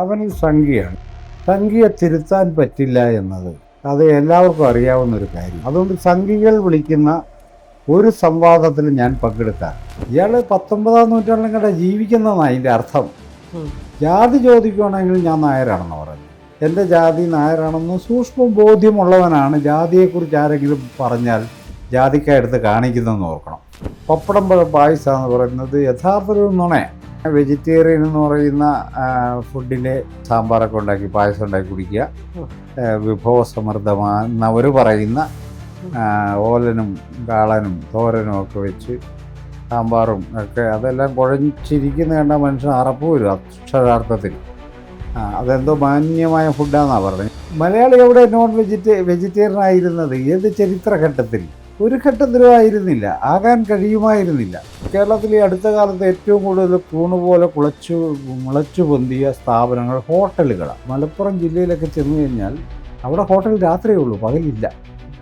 അവനൊരു സംഖ്യയാണ്. സംഖ്യയെ തിരുത്താൻ പറ്റില്ല എന്നത് അത് എല്ലാവർക്കും അറിയാവുന്നൊരു കാര്യം. അതുകൊണ്ട് സംഖ്യകൾ വിളിക്കുന്ന ഒരു സംവാദത്തിൽ ഞാൻ പങ്കെടുക്കാൻ. ഇയാൾ 19-ാം നൂറ്റാണ്ടിൽ ജീവിക്കുന്നതാണ് അതിൻ്റെ അർത്ഥം. ജാതി ചോദിക്കുകയാണെങ്കിൽ ഞാൻ നായരാണെന്ന് പറഞ്ഞു. എൻ്റെ ജാതി നായരാണെന്ന് സൂക്ഷ്മ ബോധ്യമുള്ളവനാണ് ജാതിയെക്കുറിച്ച് ആരെങ്കിലും പറഞ്ഞാൽ ജാതിക്കായെടുത്ത് കാണിക്കുന്നതെന്ന് ഓർക്കണം. പപ്പടം പായസം എന്ന് പറയുന്നത് യഥാർത്ഥ നുണയാണ്. വെജിറ്റേറിയൻ എന്ന് പറയുന്ന ഫുഡിൻ്റെ സാമ്പാറൊക്കെ ഉണ്ടാക്കി പായസം ഉണ്ടാക്കി കുടിക്കുക, വിഭവസമൃദ്ധമാണെന്നവർ പറയുന്ന ഓലനും കാളനും തോരനും ഒക്കെ വെച്ച് സാമ്പാറും ഒക്കെ അതെല്ലാം കുഴച്ചിരിക്കുന്ന കണ്ട മനുഷ്യൻ അറപ്പ് വരും അക്ഷരാർത്ഥത്തിൽ. അതെന്തോ മാന്യമായ ഫുഡാണെന്നാണ് പറഞ്ഞത്. മലയാളി എവിടെ വെജിറ്റേറിയൻ ആയിരുന്നത്? ഏത് ചരിത്രഘട്ടത്തിൽ? ഒരു ഘട്ടത്തിലും ആയിരുന്നില്ല, ആകാൻ കഴിയുമായിരുന്നില്ല. കേരളത്തിലെ അടുത്ത കാലത്ത് ഏറ്റവും കൂടുതൽ കൂണുപോലെ മുളച്ചു പൊന്തിയ സ്ഥാപനങ്ങൾ ഹോട്ടലുകളാണ്. മലപ്പുറം ജില്ലയിലൊക്കെ ചെന്ന് കഴിഞ്ഞാൽ അവിടെ ഹോട്ടൽ രാത്രിയേ ഉള്ളൂ, പകലില്ല.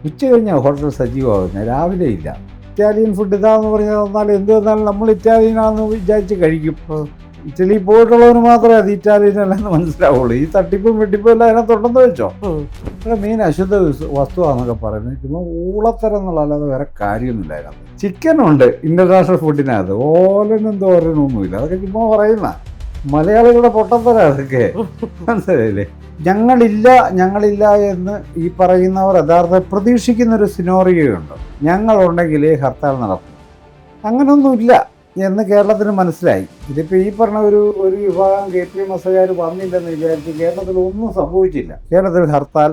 ഉച്ച കഴിഞ്ഞാൽ ഹോട്ടൽ സജീവമാകുന്നത്, രാവിലെ ഇല്ല. ഇറ്റാലിയൻ ഫുഡ് ഇതാന്ന് പറഞ്ഞാൽ തന്നാൽ എന്ത് വന്നാലും നമ്മൾ ഇറ്റാലിയനാണെന്ന് വിചാരിച്ച് കഴിക്കും. ഇറ്റലി പോയിട്ടുള്ളവന് മാത്രമേ അത് ഇറ്റാലിയൻ അല്ലെന്ന് മനസ്സിലാവുള്ളൂ. ഈ തട്ടിപ്പും വെട്ടിപ്പും എല്ലാം അതിനകത്തുണ്ടെന്ന് വെച്ചോ. ഇവിടെ മീൻ അശുദ്ധ വസ്തുവാന്നൊക്കെ പറയുന്നത് ചുമ്മാ ഊളത്തരം എന്നുള്ള, അല്ലാതെ വേറെ കാര്യമൊന്നുമില്ല അതിനകത്ത്. ചിക്കനുണ്ട് ഇൻ്റർനാഷണൽ ഫുഡിനകത്ത്, ഓലനും തോരനൊന്നുമില്ല. അതൊക്കെ ചുമ്മാ പറയുന്ന മലയാളികളുടെ പൊട്ടത്തരം അതൊക്കെ, മനസ്സിലായില്ലേ? ഞങ്ങളില്ല എന്ന് ഈ പറയുന്നവർ യഥാർത്ഥം പ്രതീക്ഷിക്കുന്നൊരു സിനോറിയോയുണ്ട്. ഞങ്ങളുണ്ടെങ്കിലേ ഹർത്താൽ നടക്കും. അങ്ങനെയൊന്നുമില്ല എന്ന് കേരളത്തിന് മനസ്സിലായി. ഇതിപ്പോൾ ഈ പറഞ്ഞ ഒരു വിഭാഗം KPMSകാർ വന്നില്ലെന്ന് വിചാരിച്ച് കേരളത്തിൽ ഒന്നും സംഭവിച്ചില്ല. കേരളത്തിൽ ഹർത്താൽ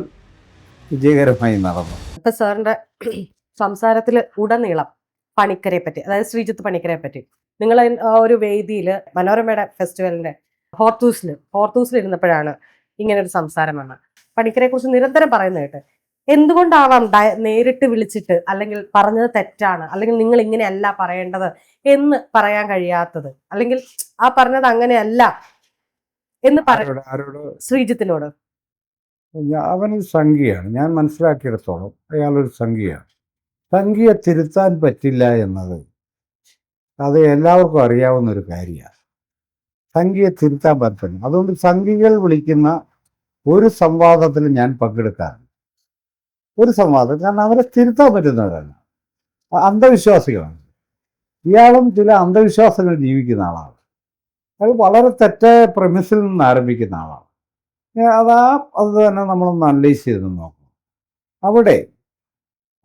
വിജയകരമായി നടന്നു. ഇപ്പൊ സാറിന്റെ സംസാരത്തിൽ ഉടനീളം പണിക്കരെ പറ്റി, അതായത് ശ്രീജിത്ത് പണിക്കരെ പറ്റി, നിങ്ങൾ ഒരു വേദിയിൽ മനോരമയുടെ ഫെസ്റ്റിവലിന്റെ ഹോർത്തൂസിൽ ഇരുന്നപ്പോഴാണ് ഇങ്ങനെ ഒരു സംസാരം വന്നത്. പണിക്കരെ കുറിച്ച് നിരന്തരം പറയുന്ന കേട്ട് എന്തുകൊണ്ടാവാം നേരിട്ട് വിളിച്ചിട്ട് അല്ലെങ്കിൽ പറഞ്ഞത് തെറ്റാണ്, അല്ലെങ്കിൽ നിങ്ങൾ ഇങ്ങനെയല്ല പറയേണ്ടത് എന്ന് പറയാൻ കഴിയാത്തത്, അല്ലെങ്കിൽ ആ പറഞ്ഞത് അങ്ങനെയല്ല എന്ന് ശ്രീജിത്തിനോട്? അവനൊരു സംഖ്യയാണ്. ഞാൻ മനസ്സിലാക്കിയിടത്തോളം അയാളൊരു സംഖ്യയാണ്. സംഖ്യയെ തിരുത്താൻ പറ്റില്ല എന്നത് അത് എല്ലാവർക്കും അറിയാവുന്നൊരു കാര്യമാണ്. സംഖ്യയെ തിരുത്താൻ പറ്റില്ല. അതുകൊണ്ട് സംഖ്യകൾ വിളിക്കുന്ന ഒരു സംവാദത്തിൽ ഞാൻ പങ്കെടുക്കാൻ. ഒരു സംവാദം, കാരണം അവരെ തിരുത്താൻ പറ്റുന്നവരല്ല, അന്ധവിശ്വാസികളാണ്. ഇയാളും ചില അന്ധവിശ്വാസങ്ങൾ ജീവിക്കുന്ന ആളാണ്. അത് വളരെ തെറ്റായ പ്രമിസിൽ നിന്ന് ആരംഭിക്കുന്ന ആളാണ്. അത് തന്നെ നമ്മളൊന്ന് അനലൈസ് ചെയ്ത് നോക്കണം. അവിടെ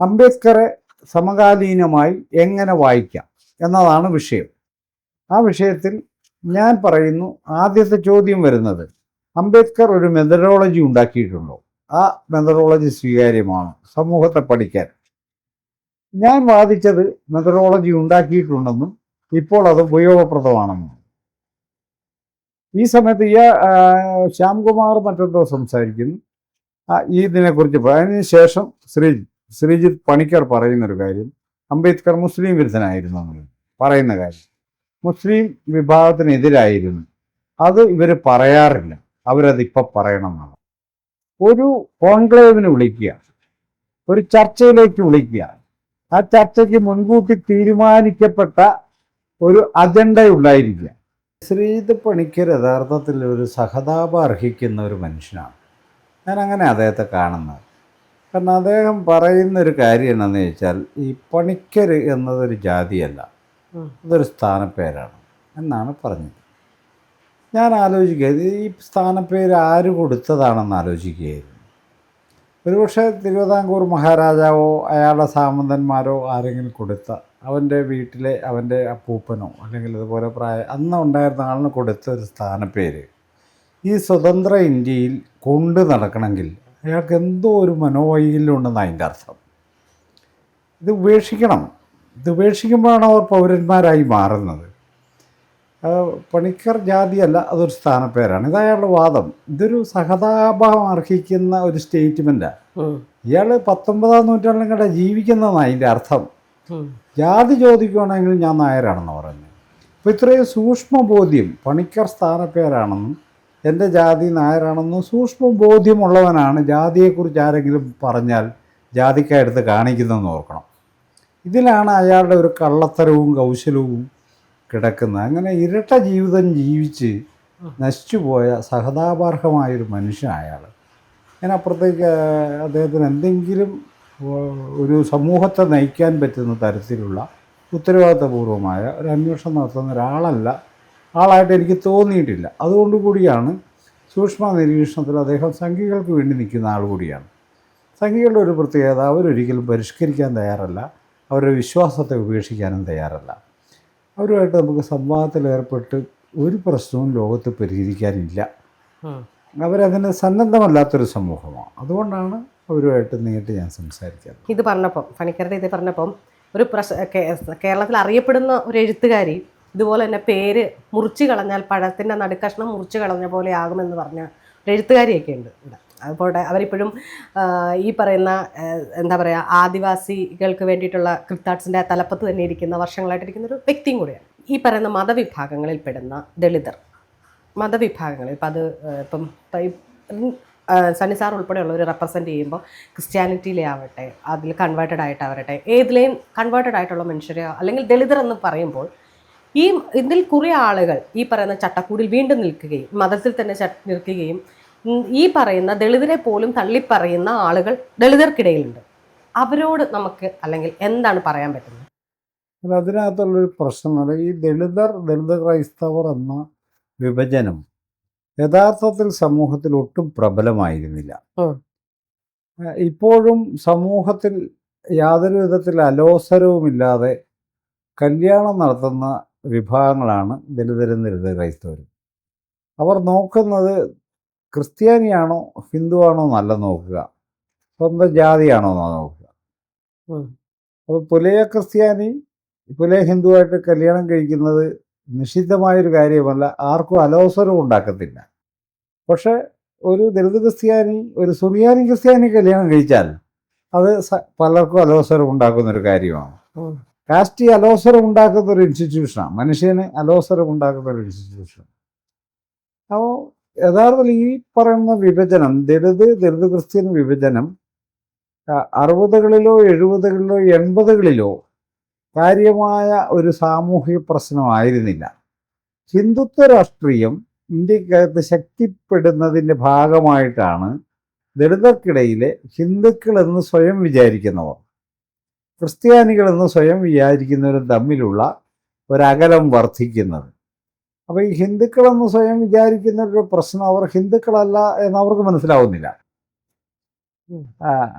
അംബേദ്കറെ സമകാലീനമായി എങ്ങനെ വായിക്കാം എന്നതാണ് വിഷയം. ആ വിഷയത്തിൽ ഞാൻ പറയുന്നു, ആദ്യത്തെ ചോദ്യം വരുന്നത്, അംബേദ്കർ ഒരു മെത്തഡോളജി ഉണ്ടാക്കിയിട്ടുണ്ടോ? ആ മെത്തഡോളജി സ്വീകാര്യമാണ് സമൂഹത്തെ പഠിക്കാൻ? ഞാൻ വാദിച്ചത് മെത്തഡോളജി ഉണ്ടാക്കിയിട്ടുണ്ടെന്നും ഇപ്പോൾ അത് ഉപയോഗപ്രദമാണെന്നും. ഈ സമയത്ത് ശ്യാംകുമാർ മറ്റെന്തോ സംസാരിക്കുന്നു ഇതിനെക്കുറിച്ച്. അതിനുശേഷം ശ്രീജിത്ത് പണിക്കർ പറയുന്നൊരു കാര്യം, അംബേദ്കർ മുസ്ലിം വിരുദ്ധനായിരുന്നു എന്ന് പറയുന്ന കാര്യം, മുസ്ലിം വിഭാഗത്തിനെതിരായിരുന്നു. അത് ഇവർ പറയാറില്ല, അവരതിപ്പോൾ പറയണമെന്നാണ്. ഒരു കോൺക്ലേവിന് വിളിക്കുക, ഒരു ചർച്ചയിലേക്ക് വിളിക്കുക. ആ ചർച്ചയ്ക്ക് മുൻകൂട്ടി തീരുമാനിക്കപ്പെട്ട ഒരു അജണ്ട ഉണ്ടായിരിക്കുക. ശ്രീജിത്ത് പണിക്കർ യഥാർത്ഥത്തിൽ ഒരു സഹതാപം അർഹിക്കുന്ന ഒരു മനുഷ്യനാണ്. ഞാൻ അങ്ങനെ അദ്ദേഹത്തെ കാണുന്നത്. കാരണം അദ്ദേഹം പറയുന്നൊരു കാര്യം എന്താണെന്ന് ചോദിച്ചാൽ, ഈ പണിക്കർ എന്നതൊരു ജാതിയല്ല, അതൊരു സ്ഥാനപ്പേരാണ് എന്നാണ് പറഞ്ഞത്. ഞാൻ ആലോചിക്കുക, ഈ സ്ഥാനപ്പേര് ആര് കൊടുത്തതാണെന്ന് ആലോചിക്കുകയായിരുന്നു. ഒരുപക്ഷെ തിരുവിതാംകൂർ മഹാരാജാവോ അയാളുടെ സാമന്തന്മാരോ ആരെങ്കിലും കൊടുത്ത, അവൻ്റെ വീട്ടിലെ അവൻ്റെ അപ്പൂപ്പനോ അല്ലെങ്കിൽ അതുപോലെ അന്ന് ഉണ്ടായിരുന്ന ആളിന് കൊടുത്ത ഒരു സ്ഥാനപ്പേര് ഈ സ്വതന്ത്ര ഇന്ത്യയിൽ കൊണ്ട് നടക്കണമെങ്കിൽ അയാൾക്ക് എന്തോ ഒരു മനോവൈകല്യം ഉണ്ടെന്ന് അതിൻ്റെ അർത്ഥം. ഇത് ഉപേക്ഷിക്കണം. ഇത് ഉപേക്ഷിക്കുമ്പോഴാണ് അവർ പൗരന്മാരായി മാറുന്നത്. പണിക്കർ ജാതിയല്ല, അതൊരു സ്ഥാനപ്പേരാണ്. ഇതയാളുടെ വാദം. ഇതൊരു സഹതാപം അർഹിക്കുന്ന ഒരു സ്റ്റേറ്റ്മെൻറ്റാണ്. ഇയാൾ 19-ാം നൂറ്റാണ്ടിൽ ജീവിക്കുന്നതാണ് അതിൻ്റെ അർത്ഥം. ജാതി ചോദിക്കുകയാണെങ്കിൽ ഞാൻ നായരാണെന്ന് പറഞ്ഞു. അപ്പോൾ ഇത്രയും സൂക്ഷ്മ ബോധ്യം, പണിക്കർ സ്ഥാനപ്പേരാണെന്നും എൻ്റെ ജാതി നായരാണെന്നും സൂക്ഷ്മ ബോധ്യമുള്ളവനാണ് ജാതിയെക്കുറിച്ച് ആരെങ്കിലും പറഞ്ഞാൽ ജാതിക്കായെടുത്ത് കാണിക്കുന്നതെന്ന് ഓർക്കണം. ഇതിലാണ് അയാളുടെ ഒരു കള്ളത്തരവും കൗശലവും കിടക്കുന്നത്. അങ്ങനെ ഇരട്ട ജീവിതം ജീവിച്ച് നശിച്ചുപോയ സഹതാപാർഹമായൊരു മനുഷ്യൻ അയാൾ. അതിനപ്പുറത്തേക്ക് അദ്ദേഹത്തിന് എന്തെങ്കിലും ഒരു സമൂഹത്തെ നയിക്കാൻ പറ്റുന്ന തരത്തിലുള്ള ഉത്തരവാദിത്തപൂർവമായ ഒരു അന്വേഷണം നടത്തുന്ന ഒരാളല്ല, ആളായിട്ട് എനിക്ക് തോന്നിയിട്ടില്ല. അതുകൊണ്ട് കൂടിയാണ് സൂക്ഷ്മ നിരീക്ഷണത്തിൽ അദ്ദേഹം സംഘികൾക്ക് വേണ്ടി നിൽക്കുന്ന ആൾ കൂടിയാണ്. സംഘികളുടെ ഒരു പ്രത്യേകത, അവരൊരിക്കലും പരിഷ്കരിക്കാൻ തയ്യാറല്ല, അവരുടെ വിശ്വാസത്തെ ഉപേക്ഷിക്കാനും തയ്യാറല്ല. അവരുമായിട്ട് നമുക്ക് സംവാദത്തിൽ ഏർപ്പെട്ട് ഒരു പ്രശ്നവും ലോകത്ത് പരിഹരിക്കാനില്ല. അവരതിന് സന്നദ്ധമല്ലാത്തൊരു സമൂഹമാണ്. അതുകൊണ്ടാണ് അവരുമായിട്ട് നേരിട്ട് ഞാൻ സംസാരിക്കാറ്. ഇത് പറഞ്ഞപ്പം, പണിക്കരുടെ ഇത് പറഞ്ഞപ്പം, ഒരു കേരളത്തിൽ അറിയപ്പെടുന്ന ഒരു എഴുത്തുകാരി ഇതുപോലെ തന്നെ പേര് മുറിച്ച് കളഞ്ഞാൽ പഴത്തിൻ്റെ നടുക്കഷ്ണം മുറിച്ച് കളഞ്ഞ പോലെ ആകുമെന്ന് പറഞ്ഞ ഒരു എഴുത്തുകാരിയൊക്കെ ഉണ്ട് ഇവിടെ. അതുപോലെ അവരിപ്പോഴും ഈ പറയുന്ന എന്താ പറയുക, ആദിവാസികൾക്ക് വേണ്ടിയിട്ടുള്ള ക്രിപ്റ്റാർട്സിൻ്റെ തലപ്പത്ത് തന്നെ ഇരിക്കുന്ന, വർഷങ്ങളായിട്ടിരിക്കുന്ന ഒരു വ്യക്തിയും കൂടിയാണ്. ഈ പറയുന്ന മതവിഭാഗങ്ങളിൽ പെടുന്ന ദളിതർ, മതവിഭാഗങ്ങളിൽ ഇപ്പം അത് ഇപ്പം സണ്ണി സാർ ഉൾപ്പെടെയുള്ളവർ റെപ്രസെൻറ്റ് ചെയ്യുമ്പോൾ ക്രിസ്ത്യാനിറ്റിയിലെ ആവട്ടെ, അതിൽ കൺവേർട്ടഡ് ആയിട്ടാവട്ടെ, ഏതിലെയും കൺവേർട്ടഡ് ആയിട്ടുള്ള മനുഷ്യരെ അല്ലെങ്കിൽ ദളിതർ എന്ന് പറയുമ്പോൾ ഇതിൽ കുറേ ആളുകൾ ഈ പറയുന്ന ചട്ടക്കൂടിൽ വീണ്ടും നിൽക്കുകയും മതത്തിൽ തന്നെ നിൽക്കുകയും ഈ പറയുന്ന ദളിതരെ പോലും തള്ളിപ്പറയുന്ന ആളുകൾ ദളിതർക്കിടയിലുണ്ട്. അവരോട് നമുക്ക് അല്ലെങ്കിൽ എന്താണ് പറയാൻ പറ്റുന്നത്? അതിനകത്തുള്ളൊരു പ്രശ്നം, ഈ ദളിത് ക്രൈസ്തവർ എന്ന വിഭജനം യഥാർത്ഥത്തിൽ സമൂഹത്തിൽ ഒട്ടും പ്രബലമായിരുന്നില്ല. ഇപ്പോഴും സമൂഹത്തിൽ യാതൊരു വിധത്തിൽ അലോസരവുമില്ലാതെ കല്യാണം നടത്തുന്ന വിഭാഗങ്ങളാണ് ദളിതരും ദളിത് ക്രൈസ്തവരും. അവർ നോക്കുന്നത് ക്രിസ്ത്യാനിയാണോ ഹിന്ദുവാണോ എന്നല്ല നോക്കുക, സ്വന്തം ജാതിയാണോ എന്നാണ് നോക്കുക. അപ്പോൾ പുലയ ക്രിസ്ത്യാനി പുലയ ഹിന്ദുവായിട്ട് കല്യാണം കഴിക്കുന്നത് നിഷിദ്ധമായൊരു കാര്യമല്ല, ആർക്കും അലോസരവും ഉണ്ടാക്കത്തില്ല. പക്ഷെ ഒരു ദളിത് ക്രിസ്ത്യാനി ഒരു സുറിയാനി ക്രിസ്ത്യാനി കല്യാണം കഴിച്ചാൽ അത് പലർക്കും അലോസരം ഉണ്ടാക്കുന്നൊരു കാര്യമാണ്. കാസ്റ്റ് അലോസരം ഉണ്ടാക്കുന്നൊരു ഇൻസ്റ്റിറ്റ്യൂഷനാണ്, മനുഷ്യന് അലോസരം ഉണ്ടാക്കുന്നൊരു ഇൻസ്റ്റിറ്റ്യൂഷൻ. അപ്പോൾ യഥാർത്ഥത്തിൽ ഈ പറയുന്ന വിഭജനം, ദളിത് ക്രിസ്ത്യൻ വിഭജനം 60കളിലോ 70കളിലോ 80കളിലോ കാര്യമായ ഒരു സാമൂഹിക പ്രശ്നമായിരുന്നില്ല. ഹിന്ദുത്വ രാഷ്ട്രീയം ഇന്ത്യക്കകത്ത് ശക്തിപ്പെടുന്നതിൻ്റെ ഭാഗമായിട്ടാണ് ദളിതർക്കിടയിലെ ഹിന്ദുക്കളെന്ന് സ്വയം വിചാരിക്കുന്നവർ ക്രിസ്ത്യാനികളെന്ന് സ്വയം വിചാരിക്കുന്നവരും തമ്മിലുള്ള ഒരകലം വർദ്ധിക്കുന്നത്. അപ്പോൾ ഈ ഹിന്ദുക്കളെന്ന് സ്വയം വിചാരിക്കുന്നൊരു പ്രശ്നം അവർ ഹിന്ദുക്കളല്ല എന്നവർക്ക് മനസ്സിലാവുന്നില്ല.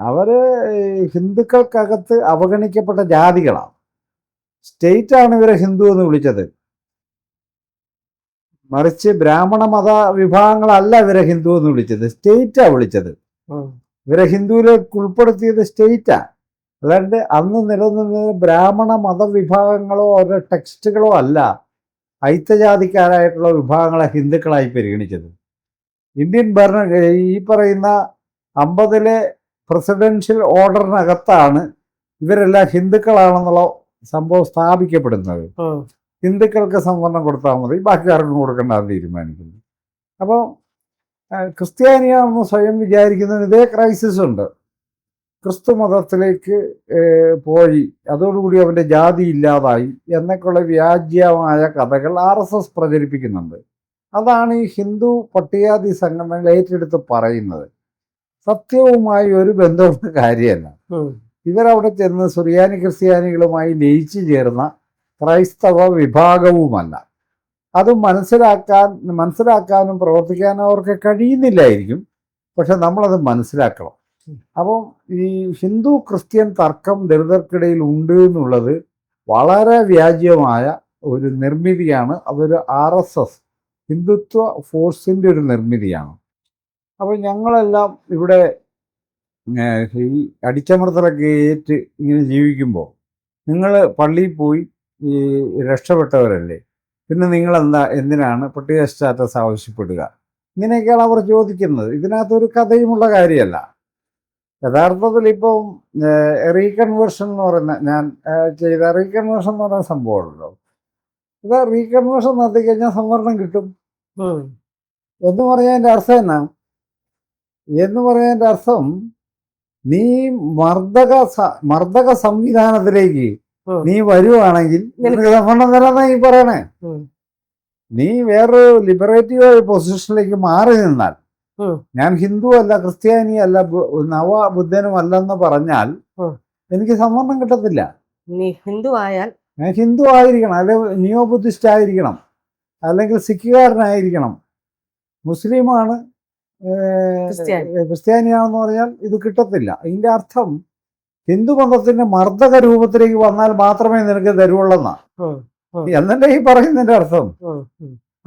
അവർ ഹിന്ദുക്കൾക്കകത്ത് അവഗണിക്കപ്പെട്ട ജാതികളാണ്. സ്റ്റേറ്റാണ് ഇവരെ ഹിന്ദു എന്ന് വിളിച്ചത്, മറിച്ച് ബ്രാഹ്മണ മത വിഭാഗങ്ങളല്ല ഇവരെ ഹിന്ദു എന്ന് വിളിച്ചത്, സ്റ്റേറ്റാണ് വിളിച്ചത്. ഇവരെ ഹിന്ദുവിലേക്ക് ഉൾപ്പെടുത്തിയത് സ്റ്റേറ്റാ. അല്ലാണ്ട് അന്ന് നിലനിന്നത് ബ്രാഹ്മണ മതവിഭാഗങ്ങളോ അവരുടെ ടെക്സ്റ്റുകളോ അല്ല ഐത്തജാതിക്കാരായിട്ടുള്ള വിഭാഗങ്ങളെ ഹിന്ദുക്കളായി പരിഗണിച്ചത്. ഇന്ത്യൻ ഈ പറയുന്ന 50ലെ പ്രസിഡൻഷ്യൽ ഓർഡറിനകത്താണ് ഇവരെല്ലാം ഹിന്ദുക്കളാണെന്നുള്ള സംഭവം സ്ഥാപിക്കപ്പെടുന്നത്. ഹിന്ദുക്കൾക്ക് സംവരണം കൊടുത്താൽ മതി, ബാക്കി ആർക്കും കൊടുക്കേണ്ടെന്ന് തീരുമാനിക്കുന്നു. അപ്പോൾ ക്രിസ്ത്യാനിയാണെന്ന് സ്വയം വിചാരിക്കുന്നതിന് ഇതേ ക്രൈസിസ് ഉണ്ട്. ക്രിസ്തു മതത്തിലേക്ക് പോയി അതോടുകൂടി അവൻ്റെ ജാതി ഇല്ലാതായി എന്നൊക്കെയുള്ള വ്യാജ്യമായ കഥകൾ RSS പ്രചരിപ്പിക്കുന്നുണ്ട്. അതാണ് ഈ ഹിന്ദു പട്ടികജാതി സംഘടനകൾ ഏറ്റെടുത്ത് പറയുന്നത്. സത്യവുമായി ഒരു ബന്ധമുള്ള കാര്യമല്ല. ഇവരവിടെ ചെന്ന് സുറിയാനി ക്രിസ്ത്യാനികളുമായി ലയിച്ചു ചേർന്ന ക്രൈസ്തവ വിഭാഗവുമല്ല. അത് മനസ്സിലാക്കാനും പ്രവർത്തിക്കാനും അവർക്ക് കഴിയുന്നില്ലായിരിക്കും. പക്ഷെ നമ്മളത് മനസ്സിലാക്കണം. അപ്പം ഈ ഹിന്ദു ക്രിസ്ത്യൻ തർക്കം ദളിതർക്കിടയിൽ ഉണ്ട് എന്നുള്ളത് വളരെ വ്യാജ്യമായ ഒരു നിർമ്മിതിയാണ്. അതൊരു RSS ഹിന്ദുത്വ ഫോഴ്സിൻ്റെ ഒരു നിർമ്മിതിയാണ്. അപ്പോൾ ഞങ്ങളെല്ലാം ഇവിടെ ഈ അടിച്ചമർത്തലൊക്കെ ഏറ്റ് ഇങ്ങനെ ജീവിക്കുമ്പോൾ നിങ്ങൾ പള്ളിയിൽ പോയി ഈ രക്ഷപ്പെട്ടവരല്ലേ, പിന്നെ എന്തിനാണ് പട്ടിക സ്റ്റാറ്റസ് ആവശ്യപ്പെടുക, ഇങ്ങനെയൊക്കെയാണ് അവർ ചോദിക്കുന്നത്. ഇതിനകത്തൊരു കഥയുമുള്ള കാര്യമല്ല. യഥാർത്ഥത്തിൽ ഇപ്പം റീകൺവേർഷൻ എന്ന് പറയുന്ന ഞാൻ ചെയ്ത റീകൺവേർഷൻ എന്ന് പറയുന്ന സംഭവമുണ്ടല്ലോ, ഇത് റീകൺവേർഷൻ നടത്തി കഴിഞ്ഞാൽ സംവരണം കിട്ടും എന്ന് പറയാൻ്റെ അർത്ഥം എന്നാ? എന്ന് പറയാൻ്റെ അർത്ഥം നീ മർദ്ദക സംവിധാനത്തിലേക്ക് നീ വരുവാണെങ്കിൽ നിനക്ക് സംവരണം തരാന്നാ ഈ പറയണേ. നീ വേറൊരു ലിബറേറ്റീവ് പൊസിഷനിലേക്ക് മാറി നിന്നാൽ, ഉം. ഞാൻ ഹിന്ദു അല്ല, ക്രിസ്ത്യാനി അല്ല, നവ ബുദ്ധനും അല്ലെന്ന് പറഞ്ഞാൽ ഉം. എനിക്ക് സംവരണം കിട്ടത്തില്ല. നീ ഹിന്ദു ആയാൽ ഞാൻ ഹിന്ദു ആയിരിക്കണം, അല്ലെങ്കിൽ നിയോ ബുദ്ധിസ്റ്റ് ആയിരിക്കണം, അല്ലെങ്കിൽ സിഖുകാരനായിരിക്കണം. മുസ്ലിമാണ് ക്രിസ്ത്യാനിയാണെന്ന് പറഞ്ഞാൽ ഇത് കിട്ടത്തില്ല. ഇതിൻ്റെ അർത്ഥം ഹിന്ദു മതത്തിൻ്റെ മർദ്ദക രൂപത്തിലേക്ക് വന്നാൽ മാത്രമേ നിനക്ക് തരുവുള്ളെന്നാണ് എന്നല്ലേ ഈ പറയുന്നതിൻ്റെ അർത്ഥം.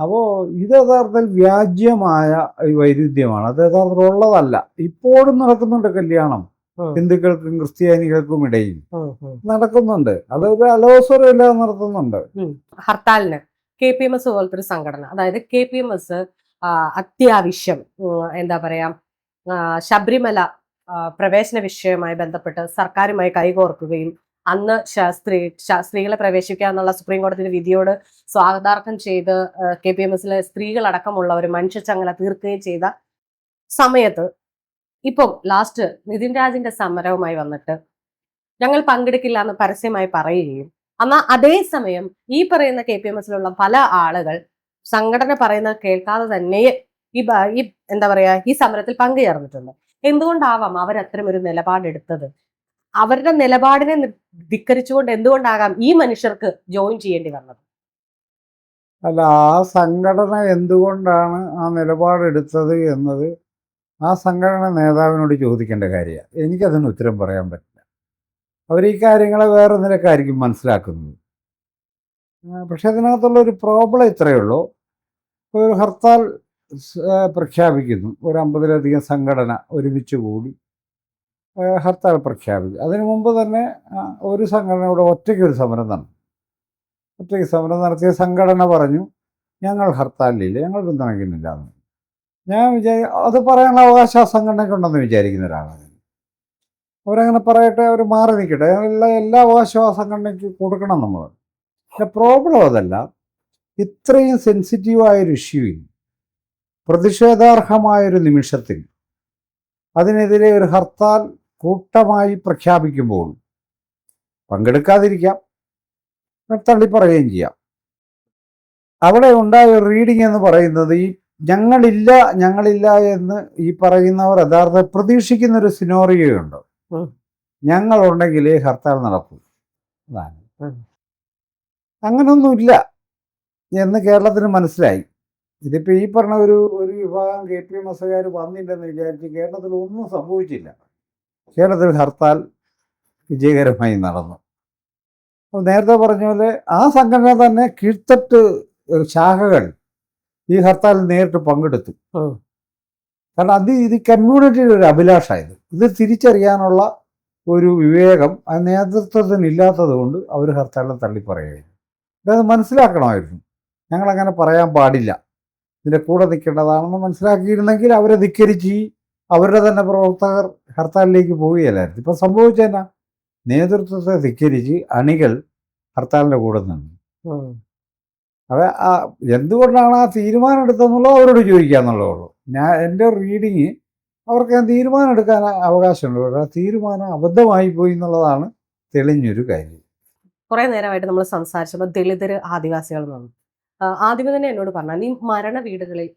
അപ്പോൾ ഇത് യഥാർത്ഥത്തിൽ വ്യാജ്യമായ വൈരുദ്ധ്യമാണ്. അത് യഥാർത്ഥത്തിൽ ഉള്ളതല്ല. ഇപ്പോഴും നടക്കുന്നുണ്ട് കല്യാണം ഹിന്ദുക്കൾക്കും ക്രിസ്ത്യാനികൾക്കും ഇടയിൽ നടക്കുന്നുണ്ട്. അതൊരു അലോസരമില്ലാതെ നടത്തുന്നുണ്ട്. ഹർത്താലിന് KPMS പോലത്തെ ഒരു സംഘടന, അതായത് KPMS അത്യാവശ്യം എന്താ പറയാ ശബരിമല പ്രവേശന വിഷയവുമായി ബന്ധപ്പെട്ട് സർക്കാരുമായി കൈകോർക്കുകയും അന്ന് സ്ത്രീകളെ പ്രവേശിക്കാന്നുള്ള സുപ്രീം കോടതിയുടെ വിധിയോട് സ്വാഗതാർഹം ചെയ്ത് KPMSലെ സ്ത്രീകളടക്കമുള്ളവർ മനുഷ്യച്ചങ്ങല തീർക്കുകയും ചെയ്ത സമയത്ത് ഇപ്പം ലാസ്റ്റ് നിതിൻ രാജിന്റെ സമരവുമായി വന്നിട്ട് ഞങ്ങൾ പങ്കെടുക്കില്ല എന്ന് പരസ്യമായി പറയുകയും, എന്നാൽ അതേസമയം ഈ പറയുന്ന KPMSലുള്ള പല ആളുകൾ സംഘടന പറയുന്നത് കേൾക്കാതെ തന്നെ ഈ എന്താ പറയാ ഈ സമരത്തിൽ പങ്കുചേർന്നിട്ടുണ്ട്. എന്തുകൊണ്ടാവാം അവരത്തരം ഒരു നിലപാടെടുത്തത്? അവരുടെ നിലപാടിനെ ധിക്കരിച്ചുകൊണ്ട് എന്തുകൊണ്ടാകാം ഈ മനുഷ്യർക്ക് ജോയിൻ ചെയ്യേണ്ടി വന്നത്? അല്ല, ആ സംഘടന എന്തുകൊണ്ടാണ് ആ നിലപാടെടുത്തത് എന്നത് ആ സംഘടന നേതാവിനോട് ചോദിക്കേണ്ട കാര്യമാണ്. എനിക്കതിന് ഉത്തരം പറയാൻ പറ്റില്ല. അവർ ഈ കാര്യങ്ങളെ വേറെ നിലക്കായിരിക്കും മനസ്സിലാക്കുന്നത്. പക്ഷെ അതിനകത്തുള്ള ഒരു പ്രോബ്ലം ഇത്രയേ ഉള്ളൂ. ഒരു ഹർത്താൽ പ്രഖ്യാപിക്കുന്നു, ഒരു 50-ലധികം സംഘടന ഒരുമിച്ച് കൂടി ഹർത്താൽ പ്രഖ്യാപിക്കും. അതിനു മുമ്പ് തന്നെ ഒരു സംഘടനയുടെ ഒറ്റയ്ക്കൊരു സമരം നടന്നു. ഒറ്റയ്ക്ക് സമരം നടത്തിയ സംഘടന പറഞ്ഞു ഞങ്ങൾ ഹർത്താലിലില്ല, ഞങ്ങൾ പിന്തുണയ്ക്കുന്നില്ല എന്ന്. ഞാൻ അത് പറയാനുള്ള അവകാശം ആ സംഘടനയ്ക്കുണ്ടെന്ന് വിചാരിക്കുന്ന ഒരാളാണ്. അവരങ്ങനെ പറയട്ടെ, അവർ മാറി നിൽക്കട്ടെ, എല്ലാ അവകാശവും ആ സംഘടനയ്ക്ക് കൊടുക്കണം നമ്മൾ. പക്ഷെ പ്രോബ്ലം അതല്ല. ഇത്രയും സെൻസിറ്റീവായൊരു ഇഷ്യൂവിൽ, പ്രതിഷേധാർഹമായൊരു നിമിഷത്തിൽ അതിനെതിരെ ഒരു ഹർത്താൽ കൂട്ടമായി പ്രഖ്യാപിക്കുമ്പോൾ പങ്കെടുക്കാതിരിക്കാം, തള്ളിപ്പറയുകയും ചെയ്യാം. അവിടെ ഉണ്ടായ ഒരു റീഡിങ് എന്ന് പറയുന്നത് ഈ ഞങ്ങളില്ല എന്ന് ഈ പറയുന്നവർ യഥാർത്ഥ പ്രതീക്ഷിക്കുന്ന ഒരു സിനോറിയോയുണ്ട്. ഞങ്ങളുണ്ടെങ്കിലേ ഹർത്താൽ നടക്കൂ. അതാണ്. അങ്ങനൊന്നുമില്ല എന്ന് കേരളത്തിന് മനസ്സിലായി. ഇതിപ്പോൾ ഈ പറഞ്ഞ ഒരു വിഭാഗം KPMSകാർ വന്നില്ലെന്ന് വിചാരിച്ച് കേരളത്തിൽ ഒന്നും സംഭവിച്ചില്ല. കേരളത്തിൽ ഹർത്താൽ വിജയകരമായി നടന്നു. അപ്പോൾ നേരത്തെ പറഞ്ഞ പോലെ ആ സംഘടന തന്നെ കീഴ്ത്തട്ട് ശാഖകൾ ഈ ഹർത്താലിൽ നേരിട്ട് പങ്കെടുത്തു. കാരണം ഇത് കമ്മ്യൂണിറ്റിയുടെ ഒരു അഭിലാഷമായത്. ഇത് തിരിച്ചറിയാനുള്ള ഒരു വിവേകം ആ നേതൃത്വത്തിന് ഇല്ലാത്തത് കൊണ്ട് അവർ ഹർത്താലിനെ തള്ളിപ്പറയുകയാണ്. അത് മനസ്സിലാക്കണമായിരുന്നു. ഞങ്ങളങ്ങനെ പറയാൻ പാടില്ല, ഇതിൻ്റെ കൂടെ നിൽക്കേണ്ടതാണെന്ന് മനസ്സിലാക്കിയിരുന്നെങ്കിൽ അവരെ ധിക്കരിച്ച് അവരുടെ തന്നെ പ്രവർത്തകർ ഹർത്താലിലേക്ക് പോവുകയല്ലായിരുന്നു. ഇപ്പം സംഭവിച്ചതന്നെ നേതൃത്വത്തെ ധിക്കരിച്ച് അണികൾ ഹർത്താലിൻ്റെ കൂടെ നിന്നു. അത് എന്തുകൊണ്ടാണ് ആ തീരുമാനം എടുത്തതെന്നുള്ളത് അവരോട് ചോദിക്കാന്നുള്ളതുള്ളൂ. എൻ്റെ റീഡിങ് അവർക്ക് തീരുമാനം എടുക്കാൻ അവകാശമുണ്ട്. ആ തീരുമാനം അബദ്ധമായി പോയി എന്നുള്ളതാണ് തെളിഞ്ഞൊരു കാര്യം. കുറെ നേരമായിട്ട് നമ്മൾ സംസാരിച്ചപ്പോൾ ദളിതർ, ആദിവാസികൾ എന്ന് പറഞ്ഞു. ആദ്യമേ തന്നെ എന്നോട് പറഞ്ഞാൽ നീ മരണ വീടുകളിൽ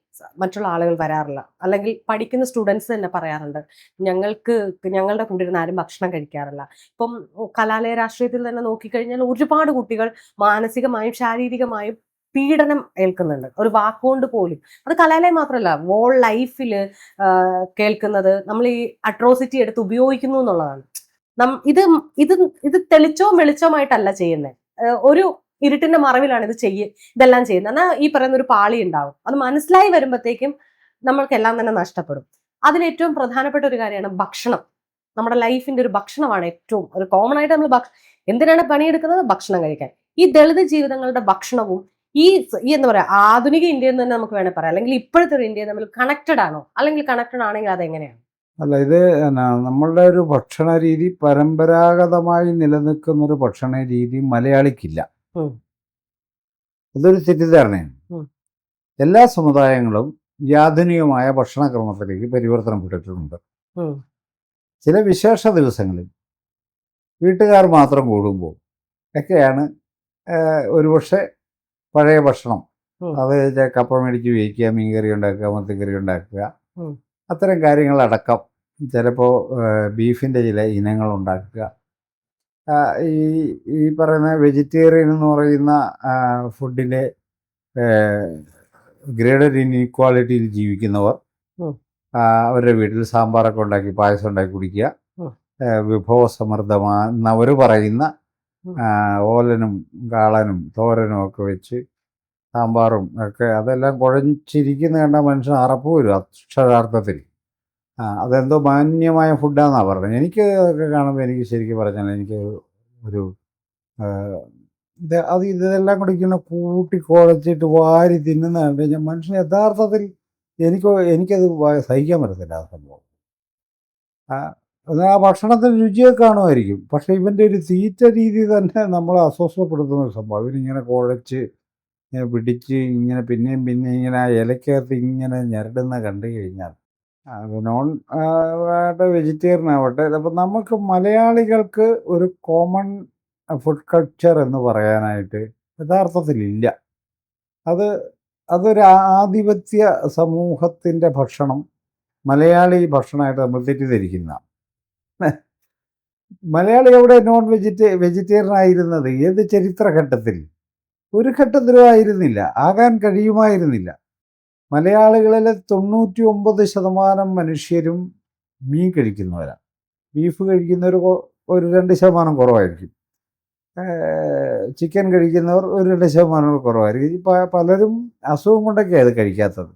മറ്റുള്ള ആളുകൾ വരാറില്ല, അല്ലെങ്കിൽ പഠിക്കുന്ന സ്റ്റുഡൻസ് തന്നെ പറയാറുണ്ട് ഞങ്ങളുടെ കൂടെ ഇരുന്ന് ആരും ഭക്ഷണം കഴിക്കാറില്ല. ഇപ്പം കലാലയ രാഷ്ട്രീയത്തിൽ തന്നെ നോക്കിക്കഴിഞ്ഞാൽ ഒരുപാട് കുട്ടികൾ മാനസികമായും ശാരീരികമായും പീഡനം ഏൽക്കുന്നുണ്ട്, ഒരു വാക്കുകൊണ്ട് പോലും. അത് കലാലയം മാത്രമല്ല, വോൾ ലൈഫിൽ കേൾക്കുന്നത് നമ്മൾ ഈ അട്രോസിറ്റി എടുത്ത് ഉപയോഗിക്കുന്നു എന്നുള്ളതാണ്. ഇത് തെളിച്ചവും വെളിച്ചവുമായിട്ടല്ല ചെയ്യുന്നത്. ഒരു ഇരുട്ടിന്റെ മറവിലാണ് ഇതെല്ലാം ചെയ്യുന്നത്. എന്നാൽ ഈ പറയുന്ന ഒരു പാളി ഉണ്ടാവും. അത് മനസ്സിലായി വരുമ്പോഴത്തേക്കും നമ്മൾക്കെല്ലാം തന്നെ നഷ്ടപ്പെടും. അതിലേറ്റവും പ്രധാനപ്പെട്ട ഒരു കാര്യമാണ് ഭക്ഷണം. നമ്മുടെ ലൈഫിന്റെ ഒരു ഭക്ഷണമാണ് ഏറ്റവും ഒരു കോമൺ ആയിട്ട് നമ്മൾ എന്തിനാണ് പണിയെടുക്കുന്നത്? ഭക്ഷണം കഴിക്കാൻ. ഈ ദളിത് ജീവിതങ്ങളുടെ ഭക്ഷണവും ഈ എന്താ പറയാ ആധുനിക ഇന്ത്യയിൽ തന്നെ നമുക്ക് വേണേൽ പറയാം, അല്ലെങ്കിൽ ഇപ്പോഴത്തെ ഒരു ഇന്ത്യ തമ്മിൽ കണക്റ്റഡ് ആണോ? അല്ലെങ്കിൽ കണക്റ്റഡ് ആണെങ്കിൽ അതെങ്ങനെയാണ്? അല്ല, ഇത് നമ്മളുടെ ഒരു ഭക്ഷണ രീതി പരമ്പരാഗതമായി നിലനിൽക്കുന്നൊരു ഭക്ഷണ രീതി മലയാളിക്കില്ല. അതൊരു തെറ്റിദ്ധാരണയാണ്. എല്ലാ സമുദായങ്ങളും ഈ ആധുനികമായ ഭക്ഷണക്രമത്തിലേക്ക് പരിവർത്തനപ്പെട്ടിട്ടുണ്ട്. ചില വിശേഷ ദിവസങ്ങളിൽ വീട്ടുകാർ മാത്രം കൂടുമ്പോൾ ഒക്കെയാണ് ഒരുപക്ഷെ പഴയ ഭക്ഷണം അത് കപ്പ മേടിച്ച് വേവിക്കുക, മീൻകറി ഉണ്ടാക്കുക, മത്തിക്കറി ഉണ്ടാക്കുക, ഉം. അത്തരം കാര്യങ്ങളടക്കം ചിലപ്പോൾ ബീഫിൻ്റെ ചില ഇനങ്ങൾ ഉണ്ടാക്കുക. ആ, ഈ ഈ പറയുന്ന വെജിറ്റേറിയൻ എന്ന് പറയുന്ന ഫുഡിലെ ഗ്രേഡഡ് ഇൻഇക്വാളിറ്റിയിൽ ജീവിക്കുന്നവർ ഉം. അവരുടെ വീട്ടിൽ സാമ്പാറൊക്കെ ഉണ്ടാക്കി പായസം ഉണ്ടാക്കി കുടിക്കുക. ഉം. വിഭവസമൃദ്ധമാണെന്ന് അവർ പറയുന്ന ഉം. ഓലനും കാളനും തോരനും ഒക്കെ വെച്ച് സാമ്പാറും ഒക്കെ അതെല്ലാം കുഴച്ചിരിക്കുന്ന കണ്ട മനുഷ്യൻ അറപ്പ് വരും അക്ഷരാർത്ഥത്തിൽ. അതെന്തോ മാന്യമായ ഫുഡാണെന്നാണ് പറഞ്ഞത്. എനിക്ക് അതൊക്കെ കാണുമ്പോൾ എനിക്ക് ശരിക്കും പറഞ്ഞാൽ എനിക്ക് ഒരു ഇതെല്ലാം കൂടി ഇങ്ങനെ കൂട്ടി കുഴച്ചിട്ട് വാരി തിന്നുന്ന കണ്ട് കഴിഞ്ഞാൽ മനുഷ്യൻ യഥാർത്ഥത്തിൽ എനിക്കത് സഹിക്കാൻ പറ്റത്തില്ല ആ സംഭവം. അത് ആ ഭക്ഷണത്തിന് രുചിയൊക്കെ കാണുമായിരിക്കും, പക്ഷേ ഇവൻ്റെ ഒരു തീറ്റ രീതി തന്നെ നമ്മളെ അസ്വസ്ഥപ്പെടുത്തുന്ന ഒരു സംഭവം. ഇവനിങ്ങനെ കുഴച്ച് ഇങ്ങനെ പിടിച്ച് ഇങ്ങനെ പിന്നെയും പിന്നെ ഇങ്ങനെ ആ ഇലക്കകത്ത് ഇങ്ങനെ ഞെരടുന്ന കണ്ടു കഴിഞ്ഞാൽ അത് നോൺ വെജിറ്റേറിയൻ ആവട്ടെ, അപ്പം നമുക്ക് മലയാളികൾക്ക് ഒരു കോമൺ ഫുഡ് കൾച്ചർ എന്ന് പറയാനായിട്ട് യഥാർത്ഥത്തിലില്ല. അതൊരു ആധിപത്യ സമൂഹത്തിൻ്റെ ഭക്ഷണം മലയാളി ഭക്ഷണമായിട്ട് നമ്മൾ തെറ്റിദ്ധരിക്കുന്ന. മലയാളി എവിടെ വെജിറ്റേറിയൻ ആയിരുന്നത്? ഏത് ചരിത്രഘട്ടത്തിൽ? ഒരു ഘട്ടത്തിലും ആയിരുന്നില്ല, ആകാൻ കഴിയുമായിരുന്നില്ല. മലയാളികളിലെ 99% മനുഷ്യരും മീൻ കഴിക്കുന്നവരാണ്. ബീഫ് കഴിക്കുന്നവർ ഒരു 2% കുറവായിരിക്കും. ചിക്കൻ കഴിക്കുന്നവർ ഒരു 2% കുറവായിരിക്കും. പലരും അസുഖം കൊണ്ടൊക്കെയാണ് അത് കഴിക്കാത്തത്.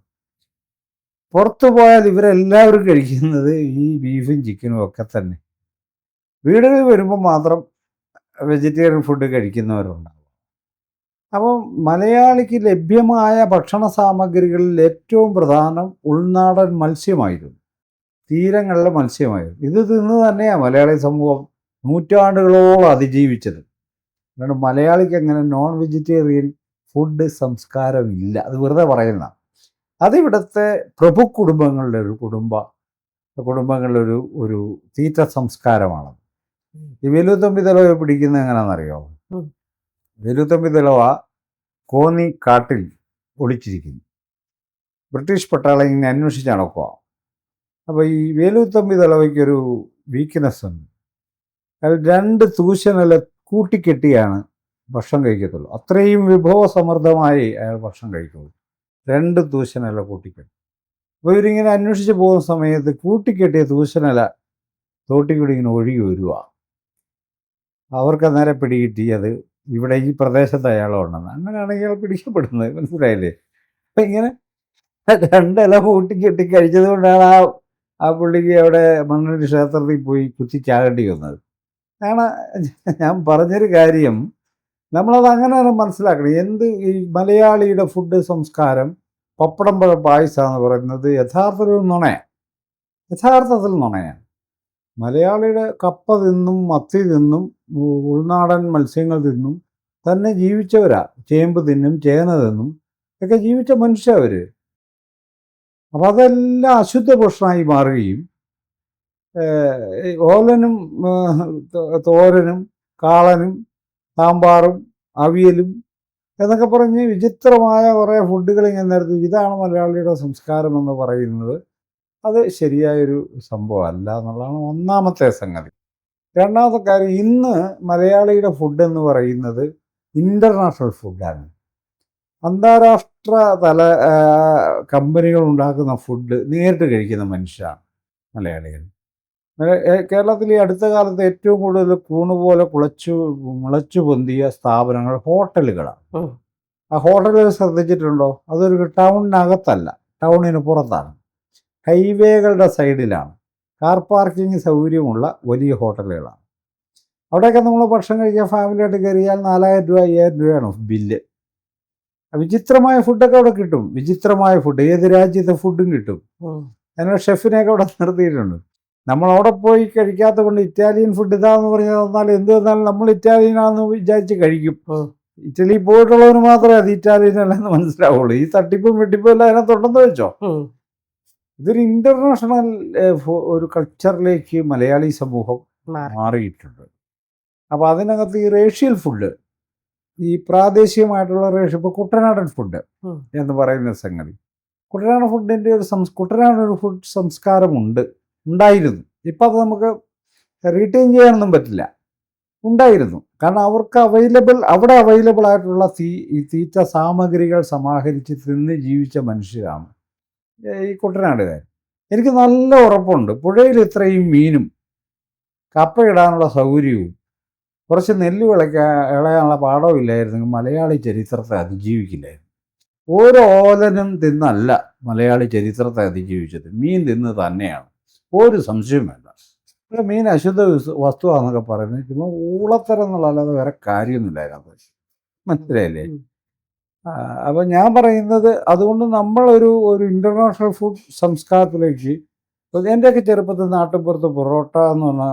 പുറത്തു പോയാൽ ഇവരെല്ലാവരും കഴിക്കുന്നത് ഈ ബീഫും ചിക്കനും ഒക്കെ തന്നെ. വീടുകളിൽ വരുമ്പോൾ മാത്രം വെജിറ്റേറിയൻ ഫുഡ് കഴിക്കുന്നവരുണ്ടാവും. അപ്പം മലയാളിക്ക് ലഭ്യമായ ഭക്ഷണ സാമഗ്രികളിൽ ഏറ്റവും പ്രധാനം ഉൾനാടൻ മത്സ്യമായിരുന്നു, തീരങ്ങളിലെ മത്സ്യമായിരുന്നു. ഇത് തിന്ന് തന്നെയാണ് മലയാളി സമൂഹം നൂറ്റാണ്ടുകളോളം അതിജീവിച്ചത്. അതുകൊണ്ട് മലയാളിക്ക് അങ്ങനെ നോൺ വെജിറ്റേറിയൻ ഫുഡ് സംസ്കാരമില്ല. അത് വെറുതെ പറയുന്ന. അതിവിടുത്തെ പ്രഭു കുടുംബങ്ങളുടെ കുടുംബങ്ങളുടെ ഒരു തീറ്റ സംസ്കാരമാണ്. ഈ വേലുത്തമ്പി തലവ പിടിക്കുന്നത് എങ്ങനെയാണെന്നറിയോ? വേലുത്തമ്പി തലവ കോന്നി കാട്ടിൽ ഒളിച്ചിരിക്കുന്നു. ബ്രിട്ടീഷ് പട്ടാളം ഇങ്ങനെ അന്വേഷിച്ച് നടക്കുക. അപ്പോൾ ഈ വേലുത്തമ്പി തലവയ്ക്കൊരു വീക്ക്നെസ് ഉണ്ട്. അയാൾ 2 തൂശനില കൂട്ടിക്കെട്ടിയാണ് ഭക്ഷണം കഴിക്കത്തുള്ളൂ. അത്രയും വിഭവസമൃദ്ധമായി അയാൾ ഭക്ഷണം കഴിക്കുള്ളൂ. 2 തൂശനില കൂട്ടിക്കെട്ടി. അപ്പോൾ ഇവരിങ്ങനെ അന്വേഷിച്ച് പോകുന്ന സമയത്ത് കൂട്ടിക്കെട്ടിയ തൂശനില തോട്ടിക്കൂടി ഇങ്ങനെ ഒഴുകി വരിക. അവർക്ക് നേരെ പിടികിട്ടിയത് ഇവിടെ ഈ പ്രദേശത്ത് അയാളുണ്ടെന്ന്. അങ്ങനെയാണെങ്കിൽ അയാൾ പിടിക്കപ്പെടുന്നത്, മനസ്സിലായില്ലേ? അപ്പം ഇങ്ങനെ 2 ഇല കൂട്ടിക്കെട്ടി കഴിച്ചത് കൊണ്ടാണ് ആ പുള്ളിക്ക് അവിടെ മണ്ണൊരു ക്ഷേത്രത്തിൽ പോയി കുത്തിച്ചാകേണ്ടി വന്നത്. ഞാൻ പറഞ്ഞൊരു കാര്യം. നമ്മളത് അങ്ങനെ മനസ്സിലാക്കണം. ഈ മലയാളിയുടെ ഫുഡ് സംസ്കാരം പപ്പടം പായസമെന്ന് പറയുന്നത് യഥാർത്ഥത്തിൽ നുണയാണ്. മലയാളിയുടെ കപ്പ തിന്നും മത്തി തിന്നും ഉൾനാടൻ മത്സ്യങ്ങൾ തിന്നും തന്നെ ജീവിച്ചവരാ. ചേമ്പ് തിന്നും ചേന തിന്നും ഒക്കെ ജീവിച്ച മനുഷ്യർ. അപ്പം അതെല്ലാം അശുദ്ധ ഭക്ഷണമായി മാറുകയും ഓലനും തോരനും കാളനും സാമ്പാറും അവിയലും എന്നൊക്കെ പറഞ്ഞ് വിചിത്രമായ കുറേ ഫുഡുകൾ ഇങ്ങനെ നിരത്തി. ഇതാണ് മലയാളിയുടെ സംസ്കാരം എന്ന് പറയുന്നത്. അത് ശരിയായൊരു സംഭവമല്ല എന്നുള്ളതാണ് ഒന്നാമത്തെ സംഗതി. രണ്ടാമത്തെ കാര്യം, ഇന്ന് മലയാളിയുടെ ഫുഡ് എന്ന് പറയുന്നത് ഇൻ്റർനാഷണൽ ഫുഡാണ്. അന്താരാഷ്ട്ര കമ്പനികൾ ഉണ്ടാക്കുന്ന ഫുഡ് നേരിട്ട് കഴിക്കുന്ന മനുഷ്യരാണ് മലയാളികൾ. കേരളത്തിൽ ഈ അടുത്ത കാലത്ത് ഏറ്റവും കൂടുതൽ കൂണുപോലെ മുളച്ചു പൊന്തിയ സ്ഥാപനങ്ങൾ ഹോട്ടലുകളാണ്. ആ ഹോട്ടലുകൾ ശ്രദ്ധിച്ചിട്ടുണ്ടോ? അതൊരു ടൗണിനകത്തല്ല, ടൗണിന് പുറത്താണ്, ഹൈവേകളുടെ സൈഡിലാണ്. കാർ പാർക്കിംഗ് സൗകര്യമുള്ള വലിയ ഹോട്ടലുകളാണ്. അവിടെയൊക്കെ നമ്മൾ ഭക്ഷണം കഴിക്കാൻ ഫാമിലിയായിട്ട് കയറിയാൽ 4000 രൂപ 5000 രൂപയാണ് ബില്ല്. വിചിത്രമായ ഫുഡൊക്കെ അവിടെ കിട്ടും. വിചിത്രമായ ഫുഡ് ഏത് രാജ്യത്തെ ഫുഡും കിട്ടും. അതിനുള്ള ഷെഫിനെയൊക്കെ അവിടെ നിർത്തിയിട്ടുണ്ട്. നമ്മളവിടെ പോയി കഴിക്കാത്ത കൊണ്ട് ഇറ്റാലിയൻ ഫുഡ് ഇതാന്ന് പറഞ്ഞാൽ തന്നാൽ എന്ത് തന്നാലും നമ്മൾ ഇറ്റാലിയനാണെന്ന് വിചാരിച്ച് കഴിക്കും. ഇറ്റലി പോയിട്ടുള്ളവന് മാത്രമേ അത് ഇറ്റാലിയൻ അല്ലെന്ന് മനസ്സിലാവുള്ളൂ. ഈ തട്ടിപ്പും വെട്ടിപ്പും എല്ലാം അതിനകത്തുണ്ടെന്ന് വെച്ചോ. ഇതൊരു ഇൻ്റർനാഷണൽ ഒരു കൾച്ചറിലേക്ക് മലയാളി സമൂഹം മാറിയിട്ടുണ്ട്. അപ്പോൾ അതിനകത്ത് ഈ റേഷ്യൽ ഫുഡ്, ഈ പ്രാദേശികമായിട്ടുള്ള റേഷൻ ഇപ്പോൾ കുട്ടനാടൻ ഫുഡ് ഉം. എന്ന് പറയുന്ന സംഗതി, കുട്ടനാടൻ ഫുഡിൻ്റെ ഒരു കുട്ടനാടൻ ഒരു ഫുഡ് സംസ്കാരമുണ്ട്, ഉണ്ടായിരുന്നു. ഇപ്പം അത് നമുക്ക് റീറ്റെയിൻ ചെയ്യാനൊന്നും പറ്റില്ല. ഉണ്ടായിരുന്നു. കാരണം അവർക്ക് അവിടെ അവൈലബിൾ ആയിട്ടുള്ള ഈ തീറ്റ സാമഗ്രികൾ സമാഹരിച്ച് തിന്ന് ജീവിച്ച മനുഷ്യരാണ് ഈ കുട്ടനാടുകാർ. എനിക്ക് നല്ല ഉറപ്പുണ്ട്, പുഴയിൽ ഇത്രയും മീനും കപ്പയിടാനുള്ള സൗകര്യവും കുറച്ച് നെല്ല് ഇളയാനുള്ള പാടവും ഇല്ലായിരുന്നെങ്കിൽ മലയാളി ചരിത്രത്തെ അതിജീവിക്കില്ലായിരുന്നു. ഓരോ ഓലനും തിന്നല്ല മലയാളി ചരിത്രത്തെ അതിജീവിച്ചത്, മീൻ തിന്ന് തന്നെയാണ്, ഒരു സംശയം വേണ്ട. ഇവിടെ മീൻ അശുദ്ധ വസ്തുവാന്നൊക്കെ പറയുന്നത് ചുമ്മാ ഊളത്തരം എന്നുള്ളതല്ലാതെ വേറെ കാര്യമൊന്നുമില്ല അതിനകത്ത്. മനസ്സിലായില്ലേ? അപ്പം ഞാൻ പറയുന്നത്, അതുകൊണ്ട് നമ്മളൊരു ഇൻ്റർനാഷണൽ ഫുഡ് സംസ്കാരത്തിലേക്ക്, എൻ്റെയൊക്കെ ചെറുപ്പത്തിൽ നാട്ടിൻപുറത്ത് പൊറോട്ട എന്ന് പറഞ്ഞ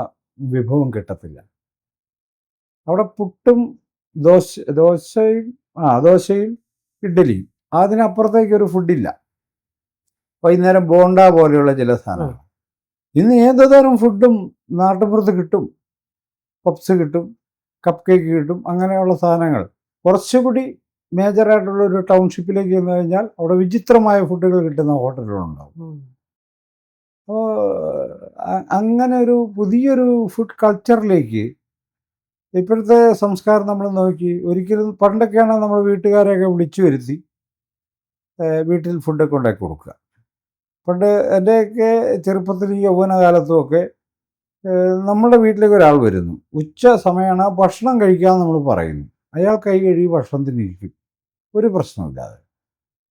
വിഭവം കിട്ടത്തില്ല. അവിടെ പുട്ടും ദോശയും ഇഡ്ഡലിയും, അതിനപ്പുറത്തേക്കൊരു ഫുഡില്ല. വൈകുന്നേരം ബോണ്ട പോലെയുള്ള ചില സാധനങ്ങൾ. ഇന്ന് ഏത് തരം ഫുഡും നാട്ടിൻപുറത്ത് കിട്ടും. പപ്സ് കിട്ടും, കപ്പ് കേക്ക് കിട്ടും, അങ്ങനെയുള്ള സാധനങ്ങൾ. കുറച്ചുകൂടി മേജറായിട്ടുള്ള ഒരു ടൗൺഷിപ്പിലേക്ക് ചെന്ന് കഴിഞ്ഞാൽ അവിടെ വിചിത്രമായ ഫുഡുകൾ കിട്ടുന്ന ഹോട്ടലുകളുണ്ടാവും. അപ്പോൾ അങ്ങനെ ഒരു പുതിയൊരു ഫുഡ് കൾച്ചറിലേക്ക് ഇപ്പോഴത്തെ സംസ്കാരം നമ്മൾ നോക്കി. ഒരിക്കലും പണ്ടൊക്കെയാണ് നമ്മൾ വീട്ടുകാരെയൊക്കെ വിളിച്ചു വരുത്തി വീട്ടിൽ ഫുഡൊക്കെ ഉണ്ടാക്കി കൊടുക്കുക. പണ്ട് എൻ്റെയൊക്കെ ചെറുപ്പത്തിൽ ഈ യൗവനകാലത്തുമൊക്കെ നമ്മുടെ വീട്ടിലേക്ക് ഒരാൾ വരുന്നു, ഉച്ച സമയമാണ്, ഭക്ഷണം കഴിക്കാമെന്ന് നമ്മൾ പറയുന്നു. അയാൾ കൈ കഴുകി ഭക്ഷണത്തിനിരിക്കും, ഒരു പ്രശ്നമില്ലാതെ.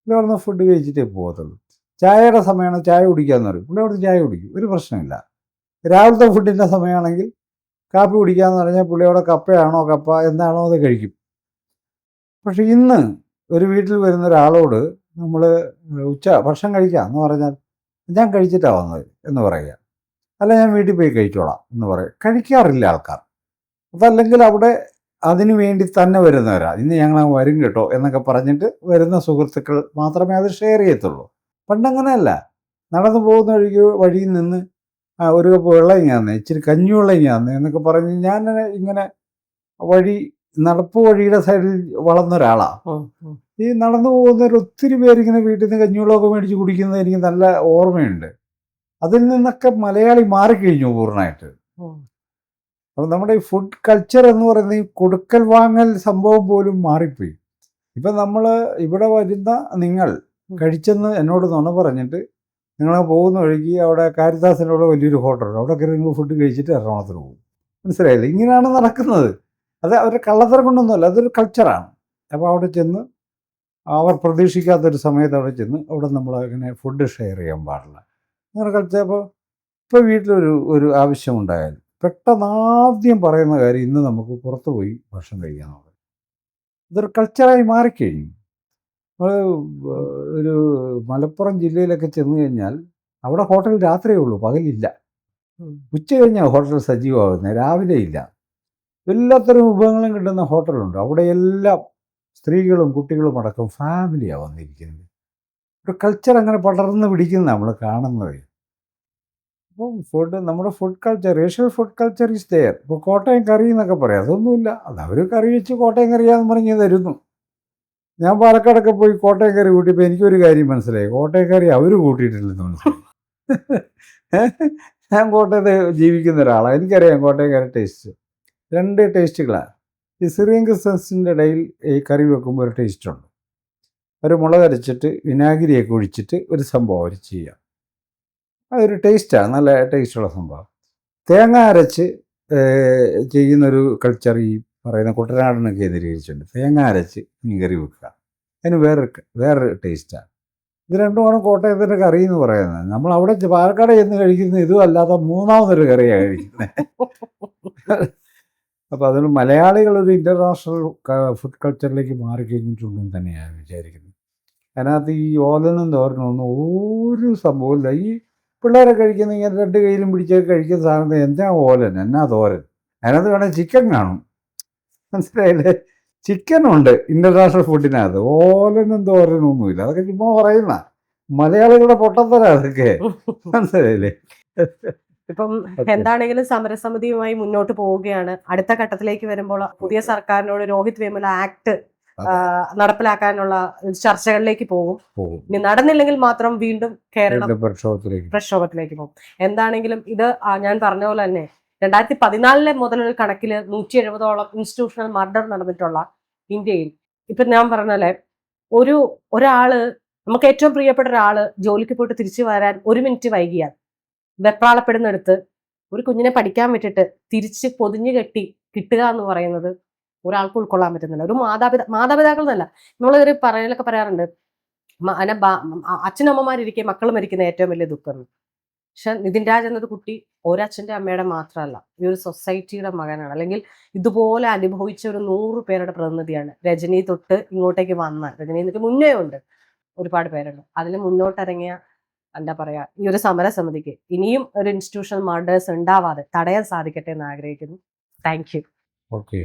ഇവിടെ അവിടുന്ന് ഫുഡ് കഴിച്ചിട്ടേ പോകത്തുള്ളൂ. ചായയുടെ സമയമാണ്, ചായ കുടിക്കാമെന്ന് പറയും, ഇവിടെ അവിടുന്ന് ചായ കുടിക്കും, ഒരു പ്രശ്നമില്ല. രാവിലത്തെ ഫുഡിൻ്റെ സമയമാണെങ്കിൽ കാപ്പി കുടിക്കാമെന്ന് പറഞ്ഞാൽ പുള്ളിയോടെ കപ്പയാണോ കപ്പ എന്താണോ അത് കഴിക്കും. പക്ഷെ ഇന്ന് ഒരു വീട്ടിൽ വരുന്ന ഒരാളോട് നമ്മൾ ഭക്ഷണം കഴിക്കാം എന്ന് പറഞ്ഞാൽ ഞാൻ കഴിച്ചിട്ടാണ് വന്നത് എന്ന് പറയുക, അല്ല ഞാൻ വീട്ടിൽ പോയി കഴിച്ചോളാം എന്ന് പറയുക. കഴിക്കാറില്ല ആൾക്കാർ. അതല്ലെങ്കിൽ അവിടെ അതിനു വേണ്ടി തന്നെ വരുന്നവരാ, ഇന്ന് ഞങ്ങൾ വരും കേട്ടോ എന്നൊക്കെ പറഞ്ഞിട്ട് വരുന്ന സുഹൃത്തുക്കൾ മാത്രമേ അത് ഷെയർ ചെയ്യത്തുള്ളൂ. പണ്ടങ്ങനെയല്ല. നടന്നു പോകുന്ന വഴിയിൽ നിന്ന് ഒരു കപ്പ് വെള്ളം ഇങ്ങനെ, ഇച്ചിരി കഞ്ഞിവെള്ളം ഇങ്ങനെ എന്നൊക്കെ പറഞ്ഞ് ഞാൻ ഇങ്ങനെ നടപ്പ് വഴിയുടെ സൈഡിൽ വളർന്ന ഒരാളാണ്. ഈ നടന്നു പോകുന്നവർ ഒത്തിരി പേരിങ്ങനെ വീട്ടിൽ നിന്ന് കഞ്ഞിവെള്ളമൊക്കെ മേടിച്ച് കുടിക്കുന്നത് എനിക്ക് നല്ല ഓർമ്മയുണ്ട്. അതിൽ നിന്നൊക്കെ മലയാളി മാറിക്കഴിഞ്ഞു പൂർണ്ണമായിട്ട്. അപ്പം നമ്മുടെ ഈ ഫുഡ് കൾച്ചർ എന്ന് പറയുന്നത് ഈ കൊടുക്കൽ വാങ്ങൽ സംഭവം പോലും മാറിപ്പോയി. ഇപ്പം നമ്മൾ ഇവിടെ വരുന്ന നിങ്ങൾ കഴിച്ചെന്ന് എന്നോട് നുണ പറഞ്ഞിട്ട് നിങ്ങൾ പോകുന്ന വഴിക്ക് അവിടെ കാരിത്താസിനോട് വലിയൊരു ഹോട്ടലുണ്ട്, അവിടെ കയറി നിങ്ങൾ ഫുഡ് കഴിച്ചിട്ട് എറണാകുളത്തിന് പോകും. മനസ്സിലായില്ലേ? ഇങ്ങനെയാണ് നടക്കുന്നത്. അത് അവരുടെ കള്ളത്തരം കൊണ്ടൊന്നുമല്ല, അതൊരു കൾച്ചറാണ്. അപ്പോൾ അവിടെ ചെന്ന് അവർ പ്രതീക്ഷിക്കാത്തൊരു സമയത്ത് അവിടെ ചെന്ന് അവിടെ നമ്മൾ അങ്ങനെ ഫുഡ് ഷെയർ ചെയ്യാൻ പാടില്ല. അങ്ങനെ കൾച്ചർ. ഇപ്പോൾ വീട്ടിലൊരു ആവശ്യമുണ്ടായാൽ പെട്ടെന്ന് ആദ്യം പറയുന്ന കാര്യം ഇന്ന് നമുക്ക് പുറത്തു പോയി ഭക്ഷണം കഴിക്കാനുള്ളത്. ഇതൊരു കൾച്ചറായി മാറിക്കഴിഞ്ഞു. നമ്മൾ ഒരു മലപ്പുറം ജില്ലയിലൊക്കെ ചെന്ന് കഴിഞ്ഞാൽ അവിടെ ഹോട്ടൽ രാത്രിയേ ഉള്ളൂ, പകലില്ല. ഉച്ച കഴിഞ്ഞാൽ ഹോട്ടൽ സജീവമാകുന്നത്, രാവിലെ ഇല്ല. എല്ലാത്തരം വിഭവങ്ങളും കിട്ടുന്ന ഹോട്ടലുണ്ട്. അവിടെ എല്ലാം സ്ത്രീകളും കുട്ടികളും അടക്കം ഫാമിലിയാണ് വന്നിരിക്കുന്നത്. ഒരു കൾച്ചർ അങ്ങനെ പടർന്ന് പിടിക്കുന്നത് നമ്മൾ കാണുന്നത്. അപ്പോൾ നമ്മുടെ food culture, racial food culture is there. ഇപ്പോൾ കോട്ടയം കറി എന്നൊക്കെ പറയാം, അതൊന്നുമില്ല. അത് അവർ കറി വെച്ച് കോട്ടയം കറിയാന്ന് പറഞ്ഞ് തരുന്നു. ഞാൻ പാലക്കാടൊക്കെ പോയി കോട്ടയം കറി കൂട്ടിയപ്പോൾ എനിക്കൊരു കാര്യം മനസ്സിലായി, കോട്ടയം കറി അവർ കൂട്ടിയിട്ടില്ലെന്ന് മനസ്സിലായി. ഞാൻ കോട്ടയത്ത് ജീവിക്കുന്ന ഒരാളാണ്, എനിക്കറിയാം കോട്ടയം കറി ടേസ്റ്റ്. രണ്ട് ടേസ്റ്റുകളാണ്. ഈ സിറിയൻ ക്രിസ്ത്യൻസിൻ്റെ ഇടയിൽ ഈ കറി വെക്കുമ്പോൾ ഒരു ടേസ്റ്റുണ്ട്. ഒരു മുളകരച്ചിട്ട് വിനാഗിരിയൊക്കെ ഒഴിച്ചിട്ട് ഒരു സംഭവം അവർ ചെയ്യാം, അതൊരു ടേസ്റ്റാണ്, നല്ല ടേസ്റ്റുള്ള സംഭവം. തേങ്ങ അരച്ച് ചെയ്യുന്നൊരു കൾച്ചർ ഈ പറയുന്ന കുട്ടനാടിനൊക്കെ കേന്ദ്രീകരിച്ചുണ്ട്. തേങ്ങ അരച്ച് മീൻ കറി വെക്കുക, അതിന് വേറൊരു ടേസ്റ്റാണ്. ഇത് രണ്ടുമാണ് കോട്ടയത്തിൻ്റെ കറി എന്ന് പറയുന്നത്. നമ്മൾ അവിടെ പാലക്കാട് ചെന്ന് കഴിക്കുന്ന ഇതും അല്ലാതെ മൂന്നാമതൊരു കറിയാണ് കഴിക്കുന്നത്. അപ്പോൾ അതുകൊണ്ട് മലയാളികളൊരു ഇൻ്റർനാഷണൽ ഫുഡ് കൾച്ചറിലേക്ക് മാറിക്കഴിഞ്ഞിട്ടുണ്ടെന്ന് തന്നെയാണ് വിചാരിക്കുന്നത്. അതിനകത്ത് ഈ ഓലനും തോരനൊന്നും ഒരു സംഭവമില്ല. ഈ പിള്ളേരെ കഴിക്കുന്ന ഇങ്ങനെ രണ്ട് കയ്യിലും പിടിച്ചൊക്കെ കഴിക്കുന്ന സാധനത്തെ എന്താ ഓലൻ, എന്നാ തോരൻ, അതിനകത്ത് വേണമെങ്കിൽ ചിക്കൻ കാണും. മനസ്സിലായില്ലേ? ചിക്കനുണ്ട് ഇൻ്റർനാഷണൽ ഫുഡിനകത്ത്, ഓലനും തോരനും ഒന്നുമില്ല. അതൊക്കെ ചുമ്മാ പറയുന്ന മലയാളികളുടെ പൊട്ടത്തരാ അതൊക്കെ. മനസ്സിലായില്ലേ? ഇപ്പം എന്താണെങ്കിലും സമരസമിതിയുമായി മുന്നോട്ട് പോവുകയാണ്. അടുത്ത ഘട്ടത്തിലേക്ക് വരുമ്പോൾ പുതിയ സർക്കാരിനോട് രോഹിത് വേമുല ആക്ട് നടപ്പിലാക്കാനുള്ള ചർച്ചകളിലേക്ക് പോകും. ഇനി നടന്നില്ലെങ്കിൽ മാത്രം വീണ്ടും കേരളം പ്രക്ഷോഭത്തിലേക്ക് പോകും. എന്താണെങ്കിലും ഇത് ഞാൻ പറഞ്ഞ പോലെ തന്നെ 2014 മുതലൊരു കണക്കില് 170ഓളം ഇൻസ്റ്റിറ്റ്യൂഷണൽ മർഡർ നടന്നിട്ടുള്ള ഇന്ത്യയിൽ ഇപ്പൊ ഞാൻ പറഞ്ഞ പോലെ ഒരാള് നമുക്ക് ഏറ്റവും പ്രിയപ്പെട്ട ഒരാള് ജോലിക്ക് പോയിട്ട് തിരിച്ചു വരാൻ 1 മിനിറ്റ് വൈകിയാൽ വെപ്രാളപ്പെടുന്നെടുത്ത് ഒരു കുഞ്ഞിനെ പഠിക്കാൻ വിട്ടിട്ട് തിരിച്ച് പൊതിഞ്ഞു കെട്ടി കിട്ടുക എന്ന് പറയുന്നത് ഒരാൾക്ക് ഉൾക്കൊള്ളാൻ പറ്റുന്നില്ല. ഒരു മാതാപിതാക്കൾ എന്നല്ല, നമ്മളൊരു പറയലൊക്കെ പറയാറുണ്ട്, അച്ഛനമ്മമാരിരിക്കെ മക്കൾ മരിക്കുന്ന ഏറ്റവും വലിയ ദുഃഖം. പക്ഷെ നിതിൻ രാജ് എന്നൊരു കുട്ടി ഒരച്ഛൻ്റെ അമ്മയുടെ മാത്രമല്ല, ഈ ഒരു സൊസൈറ്റിയുടെ മകനാണ്. അല്ലെങ്കിൽ ഇതുപോലെ അനുഭവിച്ച ഒരു 100 പേരുടെ പ്രതിനിധിയാണ്. രജനി തൊട്ട് ഇങ്ങോട്ടേക്ക് വന്ന, രജനി മുന്നേ ഉണ്ട് ഒരുപാട് പേരുണ്ട്. അതിന് മുന്നോട്ടിറങ്ങിയ എന്താ പറയാ, ഈ ഒരു സമരസമിതിക്ക് ഇനിയും ഒരു ഇൻസ്റ്റിറ്റ്യൂഷണൽ മർഡേഴ്സ് ഉണ്ടാവാതെ തടയാൻ സാധിക്കട്ടെ എന്ന് ആഗ്രഹിക്കുന്നു. Thank you. ഓക്കെ.